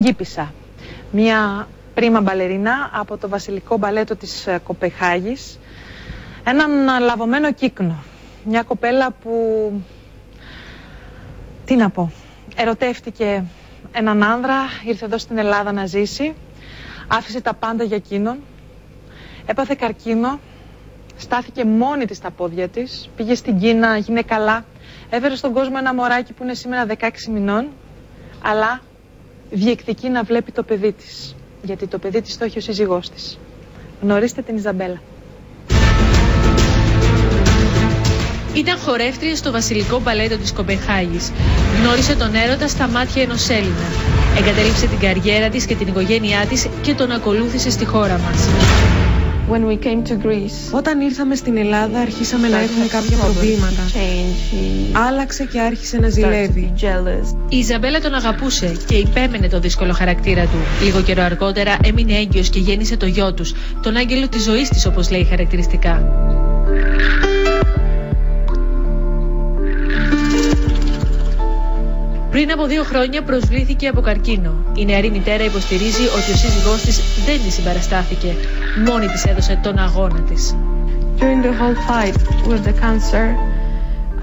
πριγκίπισσα, μια πρίμα μπαλερίνα από το Βασιλικό Μπαλέτο της Κοπεχάγης, έναν λαβωμένο κύκνο, μια κοπέλα που, τι να πω, ερωτεύτηκε έναν άνδρα, ήρθε εδώ στην Ελλάδα να ζήσει, άφησε τα πάντα για εκείνον, έπαθε καρκίνο, στάθηκε μόνη της στα πόδια της, πήγε στην Κίνα, έγινε καλά, έφερε στον κόσμο ένα μωράκι που είναι σήμερα 16 μηνών, αλλά διεκδικεί να βλέπει το παιδί της, γιατί το παιδί της το έχει ο σύζυγός της. Γνωρίστε την Ιζαμπέλα. Ήταν χορεύτρια στο Βασιλικό Μπαλέτο της Κοπεχάγης. Γνώρισε τον έρωτα στα μάτια ενός Έλληνα. Εγκατέλειψε την καριέρα της και την οικογένειά της και τον ακολούθησε στη χώρα μας. Όταν ήρθαμε στην Ελλάδα αρχίσαμε να έχουμε κάποια προβλήματα. Άλλαξε και άρχισε να ζηλεύει. Η Ιζαμπέλα τον αγαπούσε και υπέμενε το δύσκολο χαρακτήρα του. Λίγο καιρό αργότερα έμεινε έγκυος και γέννησε το γιο τους, τον άγγελο της ζωής της, όπως λέει χαρακτηριστικά. Πριν από 2 χρόνια προσβλήθηκε από καρκίνο. Η νεαρή μητέρα υποστηρίζει ότι ο σύζυγός της δεν τη συμπαραστάθηκε. Μόνη της έδωσε τον αγώνα της.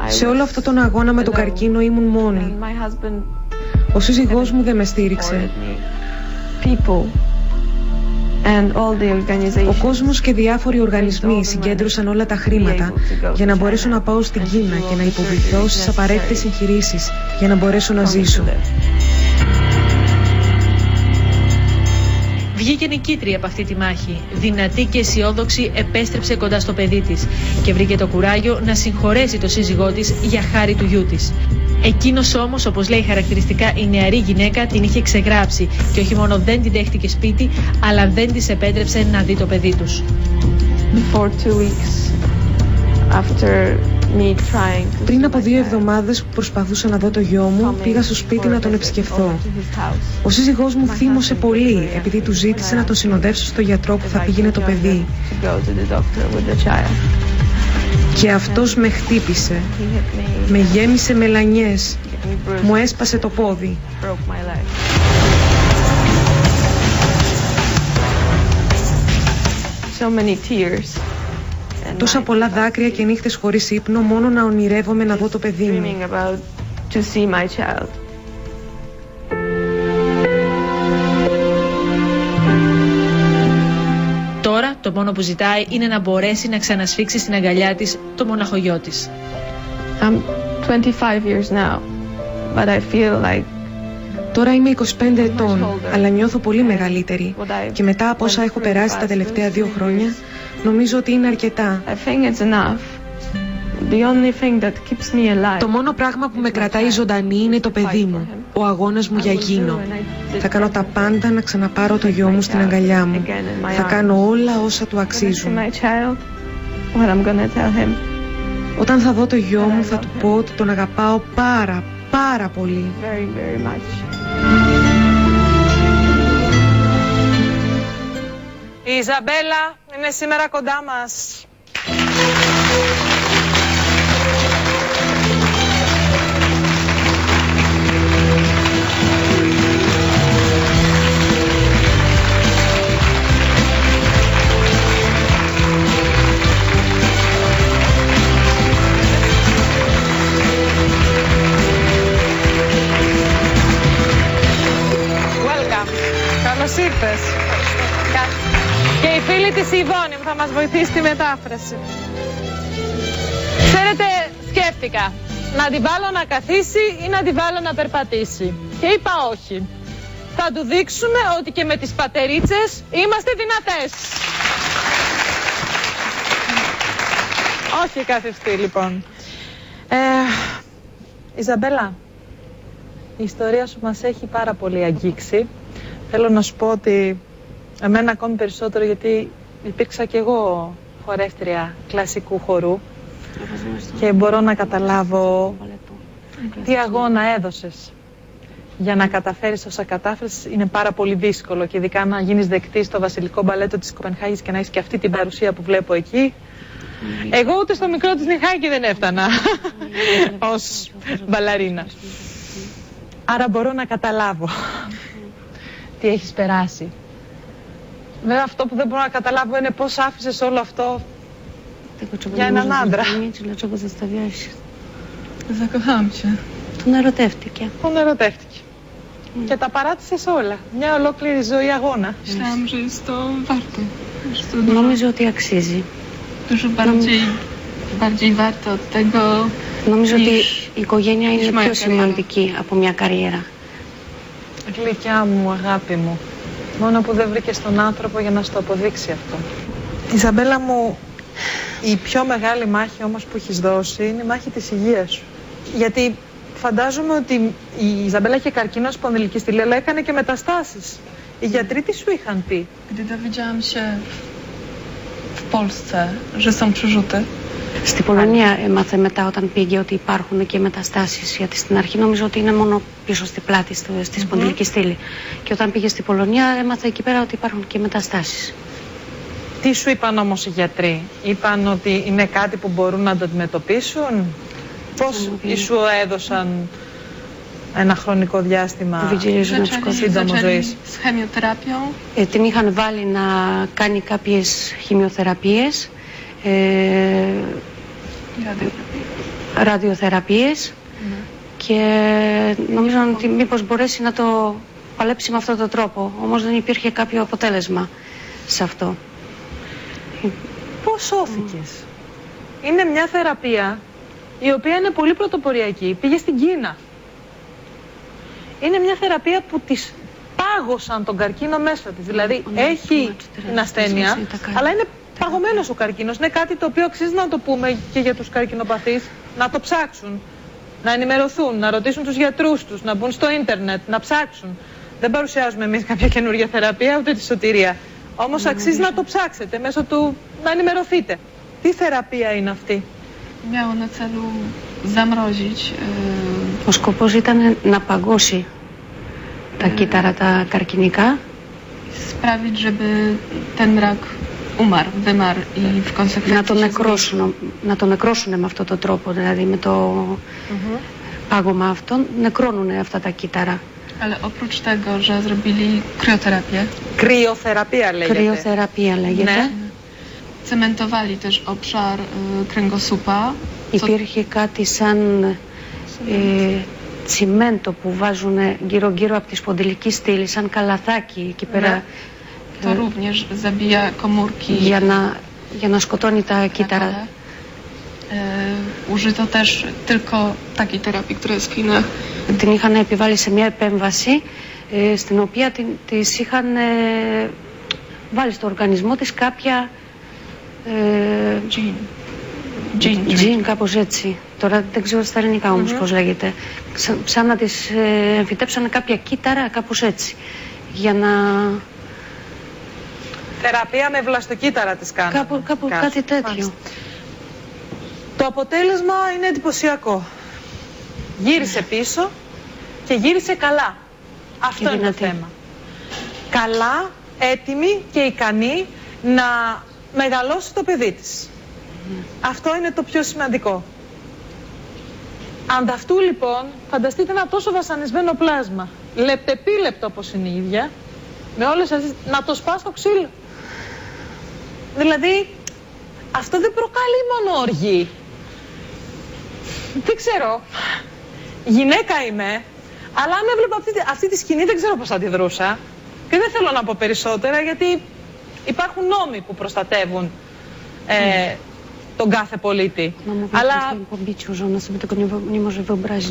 Σε όλο αυτό τον αγώνα με τον καρκίνο ήμουν μόνη. Ο σύζυγός μου δεν με στήριξε. Ο κόσμος και διάφοροι οργανισμοί συγκέντρωσαν όλα τα χρήματα για να μπορέσω να πάω στην Κίνα και να υποβληθώ στις απαραίτητες εγχειρήσεις για να μπορέσω να ζήσω. Βγήκε νικήτρια από αυτή τη μάχη. Δυνατή και αισιόδοξη επέστρεψε κοντά στο παιδί της και βρήκε το κουράγιο να συγχωρέσει το σύζυγό της για χάρη του γιού της. Εκείνος όμως, όπως λέει χαρακτηριστικά η νεαρή γυναίκα, την είχε ξεγράψει και όχι μόνο δεν την δέχτηκε σπίτι, αλλά δεν της επέτρεψε να δει το παιδί τους. Πριν από 2 εβδομάδες που προσπαθούσα να δω το γιο μου, πήγα στο σπίτι να τον επισκεφθώ. Ο σύζυγός μου θύμωσε πολύ επειδή του ζήτησε να τον συνοδεύσω στο γιατρό που θα πήγαινε το παιδί. Και αυτός με χτύπησε, με γέμισε με λανιές, μου έσπασε το πόδι. Τόσα πολλά δάκρυα και νύχτες χωρίς ύπνο, μόνο να ονειρεύομαι να δω το παιδί μου. Τώρα το μόνο που ζητάει είναι να μπορέσει να ξανασφίξει στην αγκαλιά της το μοναχογιό της. Τώρα είμαι 25 ετών, αλλά νιώθω πολύ μεγαλύτερη και μετά από όσα έχω περάσει τα τελευταία 2 χρόνια, νομίζω ότι είναι αρκετά. Το μόνο πράγμα που με κρατάει ζωντανή είναι το παιδί μου, ο αγώνας μου για εκείνο. Θα κάνω τα πάντα να ξαναπάρω το γιο μου στην αγκαλιά μου. Θα κάνω όλα όσα του αξίζουν. Όταν θα δω το γιο μου θα του πω ότι τον αγαπάω πάρα πολύ. Η Ιζαμπέλα είναι σήμερα κοντά μας. Καλώς ήρθες. Και η φίλη της Ιβόνη που θα μας βοηθήσει στη μετάφραση. Ξέρετε, σκέφτηκα να την βάλω να καθίσει ή να την βάλω να περπατήσει. Και είπα όχι. Θα του δείξουμε ότι και με τις πατερίτσες είμαστε δυνατές. Όχι καθιστή λοιπόν. Ιζαμπέλα, η ιστορία σου μας έχει πάρα πολύ αγγίξει. Θέλω να σου πω ότι εμένα ακόμη περισσότερο, γιατί υπήρξα κι εγώ χορεύτρια κλασικού χορού και μπορώ να καταλάβω τι αγώνα έδωσες για να καταφέρεις όσα κατάφερες. Είναι πάρα πολύ δύσκολο και ειδικά να γίνεις δεκτή στο Βασιλικό Μπαλέτο της Κοπενχάγης και να έχεις και αυτή την παρουσία που βλέπω εκεί. Εγώ ούτε στο μικρό της νυχάκι δεν έφτανα ως μπαλαρίνα. Άρα μπορώ να καταλάβω. τι έχεις περάσει. Βέβαια αυτό που δεν μπορώ να καταλάβω είναι πώς άφησες όλο αυτό για έναν άντρα. Τον ερωτεύτηκε. Τον ερωτεύτηκε. Και τα παράτησες όλα. Μια ολόκληρη ζωή αγώνα. Νομίζω ότι αξίζει. Νομίζω ότι η οικογένεια είναι πιο σημαντική από μια καριέρα. Γλυκιά μου, αγάπη μου. Μόνο που δεν βρήκες τον άνθρωπο για να σου το αποδείξει αυτό. Ιζαμπέλα μου, η πιο μεγάλη μάχη όμως που έχεις δώσει είναι η μάχη της υγείας σου. Γιατί φαντάζομαι ότι η Ιζαμπέλα είχε καρκίνο σπονδυλικής στήλη, αλλά έκανε και μεταστάσεις. Οι γιατροί τι σου είχαν πει? Στη Πολωνία έμαθε μετά όταν πήγε ότι υπάρχουν και μεταστάσεις, γιατί στην αρχή νομίζω ότι είναι μόνο πίσω στη πλάτη, στη σπονδυλική στήλη. Και όταν πήγε στη Πολωνία έμαθε εκεί πέρα ότι υπάρχουν και μεταστάσεις. Τι σου είπαν όμως οι γιατροί? Είπαν ότι είναι κάτι που μπορούν να το αντιμετωπίσουν? Πώς σου έδωσαν ένα χρονικό διάστημα σύντομο ζωής? Την είχαν βάλει να κάνει κάποιες χημειοθεραπείες, ραδιοθεραπείες και νομίζω ότι μήπως μπορέσει να το παλέψει με αυτόν τον τρόπο. Όμως δεν υπήρχε κάποιο αποτέλεσμα σε αυτό. Πώς σώθηκες? Είναι μια θεραπεία η οποία είναι πολύ πρωτοποριακή. Πήγε στην Κίνα. Είναι μια θεραπεία που της πάγωσαν τον καρκίνο μέσα της. Δηλαδή έχει την ασθένεια, αλλά είναι παγωμένος ο καρκίνος. Είναι κάτι το οποίο αξίζει να το πούμε και για τους καρκινοπαθείς, να το ψάξουν, να ενημερωθούν, να ρωτήσουν τους γιατρούς τους, να μπουν στο ίντερνετ, να ψάξουν. Δεν παρουσιάζουμε εμείς κάποια καινούργια θεραπεία, ούτε τη σωτηρία. Όμως αξίζει να το ψάξετε μέσω του, να ενημερωθείτε. Τι θεραπεία είναι αυτή? Ο σκοπός ήταν να παγώσει τα κύτταρα τα καρκινικά, να τον νεκρώσουν με αυτόν τον τρόπο, δηλαδή με το πάγωμα αυτό, νεκρώνουν αυτά τα κύτταρα. Ale oprócz tego, że zrobili krioterapię. Κρυοθεραπεία λέγεται. Κρυοθεραπεία λέγεται. Ναι. Cementowali też obszar kręgosłupa. Υπήρχε κάτι σαν τσιμέντο που βάζουν γύρω-γύρω από τη σπονδυλική στήλη, σαν καλαθάκι εκεί πέρα. To również zabija komórki. Για να σκοτώνει τα κύτταρα. Użyto też tylko takiej terapii, która jest w Chinach. Την είχαν επιβάλει σε μια επέμβαση στην οποία της είχαν βάλει στο οργανισμό της κάποια τζιν, κάπως έτσι. Τώρα δεν ξέρω στα ελληνικά όμως πώς λέγεται. Σαν να της εμφυτέψανε κάποια κύτταρα, κάπως έτσι. Για να... Θεραπεία με βλαστοκύτταρα της κάνανε. Κάτι τέτοιο. Μάλιστα. Το αποτέλεσμα είναι εντυπωσιακό. Γύρισε πίσω και γύρισε καλά. Αυτό είναι το θέμα. Καλά, έτοιμη και ικανή να μεγαλώσει το παιδί της. Αυτό είναι το πιο σημαντικό. Ανταυτού λοιπόν, φανταστείτε ένα τόσο βασανισμένο πλάσμα, λεπτεπίλεπτο όπως είναι η ίδια, με όλες αυτές, να το σπάς στο ξύλο. Δηλαδή, αυτό δεν προκαλεί μόνο οργή. Δεν ξέρω. Γυναίκα είμαι, αλλά αν έβλεπα αυτή τη σκηνή δεν ξέρω πώς θα αντιδρούσα. Και δεν θέλω να πω περισσότερα γιατί υπάρχουν νόμοι που προστατεύουν τον κάθε πολίτη. Αλλά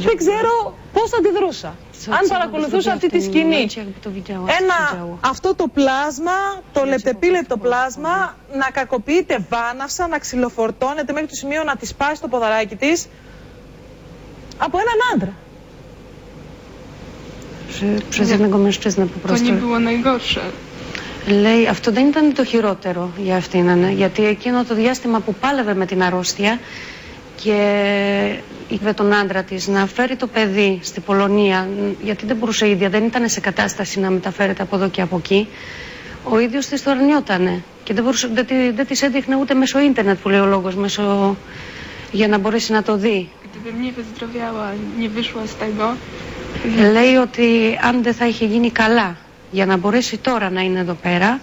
δεν ξέρω πώς θα αντιδρούσα. Αν παρακολουθούσα αυτή τη σκηνή, αυτό το πλάσμα, το λεπτεπίλεπτο πλάσμα, να κακοποιείται βάναυσα, να ξυλοφορτώνεται μέχρι το σημείο να τη σπάσει το ποδαράκι της από έναν άντρα. To nie było najgorsze. Λέει, αυτό δεν ήταν το χειρότερο για αυτήν, γιατί εκείνο το διάστημα που πάλευε με την αρρώστια και είπε τον άντρα της να φέρει το παιδί στη Πολωνία, γιατί δεν μπορούσε η ίδια, δεν ήταν σε κατάσταση να μεταφέρεται από εδώ και από εκεί, ο ίδιος της το αρνιότανε και δεν της έδειχνε ούτε μέσω ίντερνετ που λέει ο λόγος, μέσω για να μπορέσει να το δει. Λέει ότι αν δεν θα είχε γίνει καλά για να μπορέσει τώρα να είναι εδώ πέρα,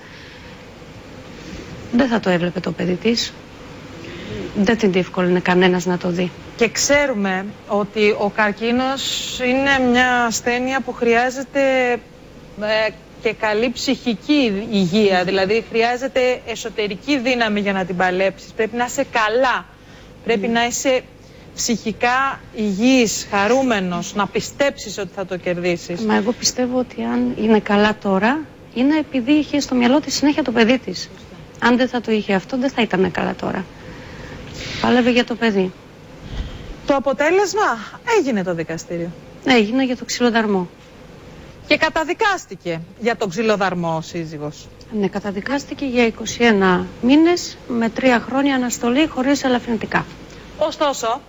δεν θα το έβλεπε το παιδί της. Δεν την διευκόλυνε κανένας να το δει. Και ξέρουμε ότι ο καρκίνος είναι μια ασθένεια που χρειάζεται και καλή ψυχική υγεία. Δηλαδή χρειάζεται εσωτερική δύναμη για να την παλέψεις. Πρέπει να είσαι καλά. Πρέπει να είσαι ψυχικά υγιής, χαρούμενος, να πιστέψεις ότι θα το κερδίσεις. Μα εγώ πιστεύω ότι αν είναι καλά τώρα, είναι επειδή είχε στο μυαλό της συνέχεια το παιδί της. Αν δεν θα το είχε αυτό, δεν θα ήταν καλά τώρα. Πάλευε για το παιδί. Το αποτέλεσμα έγινε το δικαστήριο. Έγινε για το ξυλοδαρμό. Και καταδικάστηκε για τον ξυλοδαρμό ο σύζυγος. Ναι, καταδικάστηκε για 21 μήνες με 3 χρόνια αναστολή χωρίς ελαφρυντικά. Ωστόσο,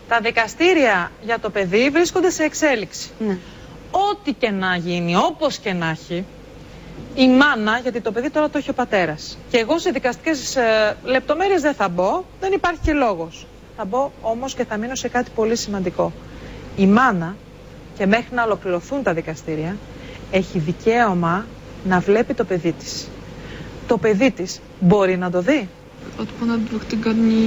τα δικαστήρια για το παιδί βρίσκονται σε εξέλιξη. Ναι. Ό,τι και να γίνει, όπως και να έχει, η μάνα, γιατί το παιδί τώρα το έχει ο πατέρας. Και εγώ σε δικαστικές λεπτομέρειες δεν θα μπω, δεν υπάρχει και λόγος. Θα μπω όμως και θα μείνω σε κάτι πολύ σημαντικό. Η μάνα, και μέχρι να ολοκληρωθούν τα δικαστήρια, έχει δικαίωμα να βλέπει το παιδί της. Το παιδί της μπορεί να το δει. Od ponad 2 tygodni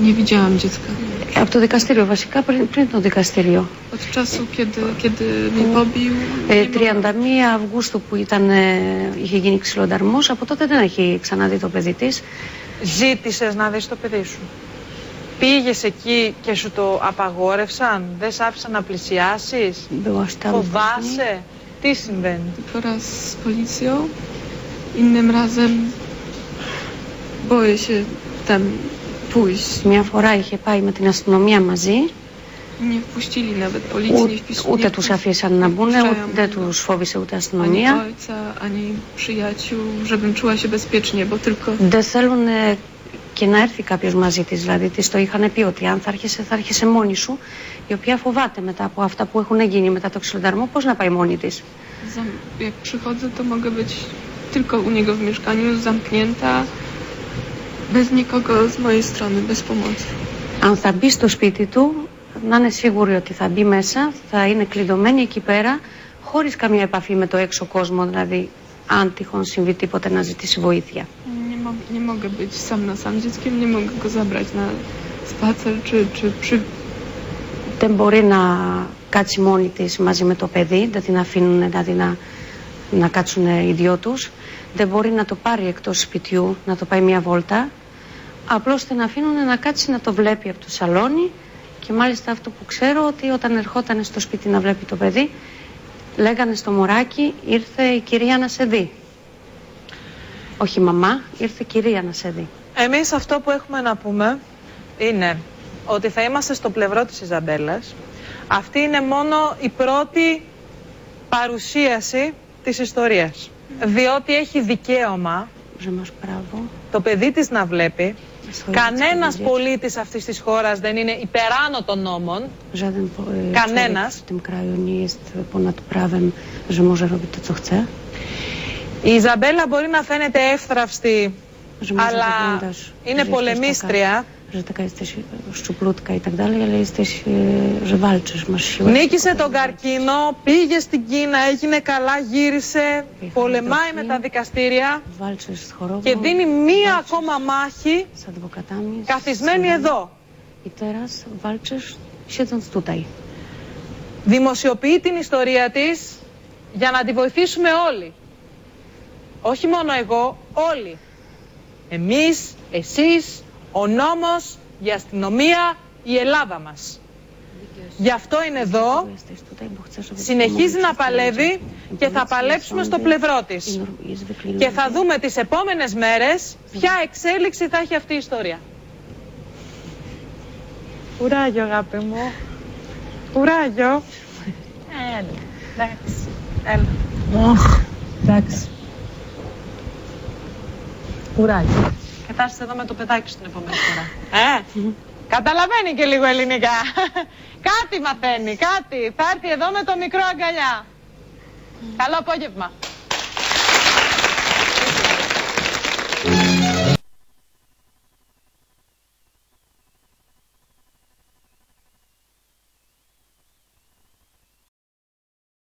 nie widziałam dziecka. Από το δικαστήριο βασικά, πριν το δικαστήριο. Od czasu, kiedy mnie pobił. 31 Αυγούστου που είχε γίνει ξυλοδαρμός, από τότε δεν έχει ξαναδεί το παιδί της. Ζήτησες να δεις το παιδί σου? Πήγες εκεί και σου το απαγόρευσαν? Δεν σ' άφησαν να πλησιάσεις? Φοβάσαι? Τι συμβαίνει? Tylko raz z policją, innym razem boję się tam pójść. Μια φορά είχε πάει με την αστυνομία μαζί. Nie wpuścili nawet policji, Ούτε τους αφήσαν να μπουν, δεν τους φόβησε ούτε αστυνομία. Ani ojca, ani przyjaciół, żebym czuła się bezpiecznie, bo tylko... Δεν θέλουν και να έρθει κάποιος μαζί της, δηλαδή της το είχαν πει ότι αν θα έρχεσαι μόνη σου, η οποία φοβάται μετά από αυτά που έχουν γίνει μετά το ξυλοδαρμό, πώς να πάει μόνη της. Jak przychodzę, to mogę być tylko u niego w mieszkaniu, zamknięta, bez nikogo z mojej strony, bez pomocy. Αν θα μπει στο σπίτι του, να είναι σίγουρη ότι θα μπει μέσα, θα είναι κλειδωμένη εκεί πέρα, χωρίς καμία επαφή με το έξω κόσμο, δηλαδή αν τυχόν συμβεί τίποτε να ζητήσει βοήθεια. Nie mogę być sam na sam z dzieckiem, nie mogę go zabrać na spacer czy Δεν μπορεί να κάτσει μόνη της μαζί με το παιδί, δεν την αφήνουν δηλαδή να κάτσουν οι δυο τους. Δεν μπορεί να το πάρει εκτός σπιτιού, να το πάει μια βόλτα. Απλώς την αφήνουν να κάτσει να το βλέπει από το σαλόνι. Και μάλιστα αυτό που ξέρω, ότι όταν ερχόταν στο σπίτι να βλέπει το παιδί, λέγανε στο μωράκι, ήρθε η κυρία να σε δει. Όχι μαμά, ήρθε η κυρία να σε δει. Εμείς αυτό που έχουμε να πούμε είναι ότι θα είμαστε στο πλευρό της Ιζαμπέλας. Αυτή είναι μόνο η πρώτη παρουσίαση της ιστορίας. Διότι έχει δικαίωμα το παιδί της να βλέπει. Κανένας πολίτης αυτής της χώρας δεν είναι υπεράνω των νόμων. Κανένας. Η Ιζαμπέλα μπορεί να φαίνεται εύθραυστη, αλλά είναι πολεμίστρια. Νίκησε τον καρκίνο, πήγε στην Κίνα, έγινε καλά, γύρισε, πολεμάει με τα δικαστήρια και δίνει μία ακόμα μάχη καθισμένη εδώ. Δημοσιοποιεί την ιστορία της για να τη βοηθήσουμε όλοι. Όχι μόνο εγώ, όλοι. Εμείς, εσείς, ο νόμος, η αστυνομία, η Ελλάδα μας. Γι' αυτό είναι εδώ, συνεχίζει να παλεύει και θα παλέψουμε στο πλευρό της. Και θα δούμε τις επόμενες μέρες ποια εξέλιξη θα έχει αυτή η ιστορία. Κουράγιο, αγάπη μου. Κουράγιο. Εντάξει. Έλα. Εντάξει. Κουράγιο. Και θα έρθεις εδώ με το παιδάκι σου την επόμενη φορά. Καταλαβαίνει και λίγο ελληνικά. Κάτι μαθαίνει, κάτι. Θα έρθει εδώ με το μικρό αγκαλιά. Καλό απόγευμα.